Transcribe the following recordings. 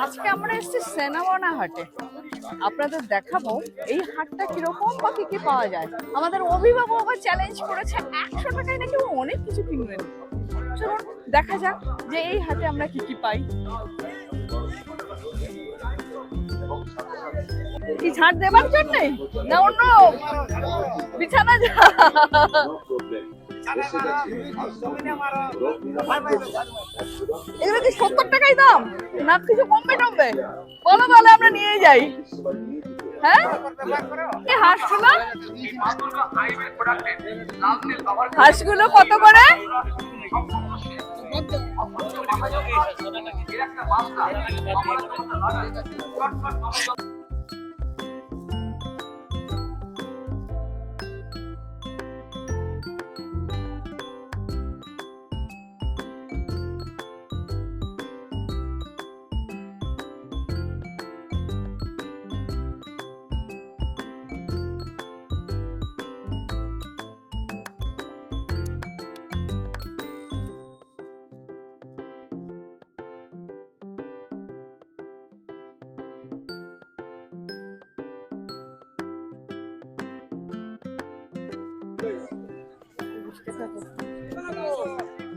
আজকে আমরা এসেছি সেনাবনা হাটে। আপনাদের দেখাবো এই হাটটা কিরকম বা কি কি পাওয়া যায়। আমাদের অভিভাবক আবার চ্যালেঞ্জ করেছে 100 টাকায় নাকি ও অনেক কিছু কিনবেন। চলুন দেখা যাক যে এই হাটে আমরা কি কি পাই। কি ছাড় দেবার জন্য না অন্য বিছানা যা এগুলো কি 70 টাকাই দাম না কিছু কমবে টমবে? বলো তাহলে আমরা নিয়ে যাই। হ্যাঁ হাঁসগুলো কত করে?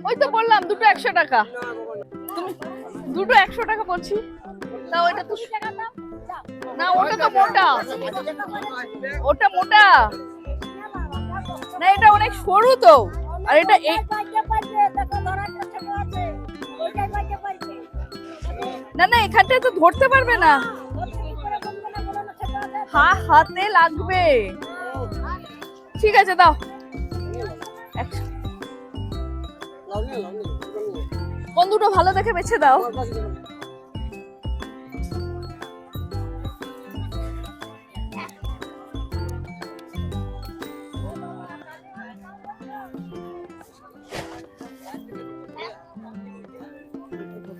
ওই তো বললাম দুটো 100 টাকা। তুমি দুটো 100 টাকা বলছি না, ওইটা তো না, ওটা তো মোটা, ওটা মোটা না, এটা অনেক সরু তো। আর এটা না না এখানটায় তো ধরতে পারবে না, হাতে লাগবে। ঠিক আছে দাও। কোন দুটো ভালো দেখে বেছে দাও।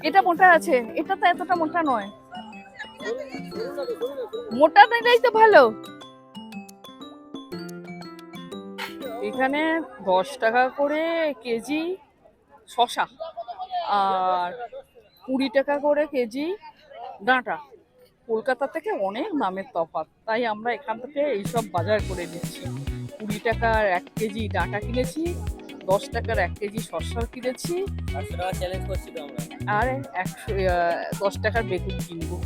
এটা মোটা আছে, এটা তো এতটা মোটা নয়। মোটা নিলেই তো ভালো। এখানে 10 টাকা করে কেজি শসা আর 20 টাকা করে কেজি ডাঁটা। কলকাতা থেকে অনেক দামের তফাৎ, তাই আমরা এখান থেকে এইসব বাজার করে নিচ্ছি। 20 টাকার 1 কেজি ডাঁটা কিনেছি, 10 টাকার 1 কেজি শসা কিনেছি, আর 10 টাকার বেগুন কিনবো।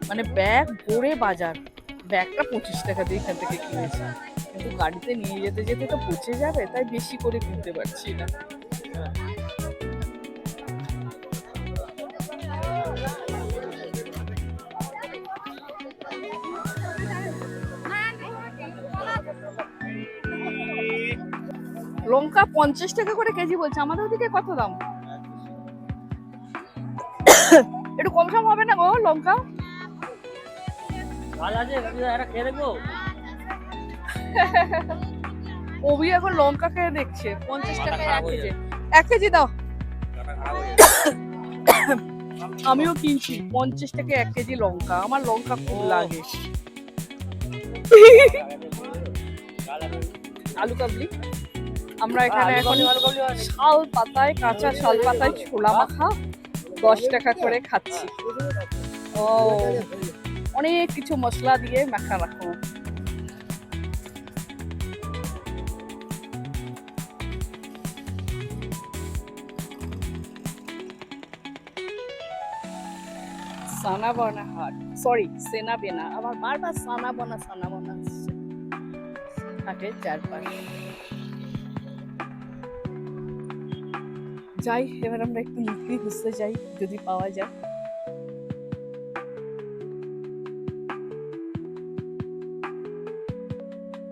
মানে ব্যাগ ভরে বাজার। ব্যাগটা 25 টাকা দিয়ে এখান থেকে কিনেছি, কিন্তু গাড়িতে নিয়ে যেতে যেতে তো পচে যাবে, তাই বেশি করে কিনতে পারছি না। লঙ্কা 50 টাকা করে কেজি বলছে, আমাদের ওদিকে কত দাম? একটু কম সম হবে না গো লঙ্কা? অভি এখন লঙ্কা খেয়ে দেখছে। 50 টাকা 1 কেজি। 1 কেজি দাও। আমিও কিনছি 50 টাকা 1 কেজি লঙ্কা। আমার লঙ্কা খুব লাগে। আলু কাবলি। আমরা এখানে এখন শাল পাতায়, কাঁচা শাল পাতায় ছোলা মাখা 10 টাকা করে খাচ্ছি। ও অনেক কিছু মশলা দিয়ে মাখা রাখো। সানাবনা হাট, সরি সেনাবেনা, আমার বারবার সানাবনা আসছে। হাটের চারপাশ যাই, এবার আমরা একটু মুক্তি খুঁজতে যাই, যদি পাওয়া যায়।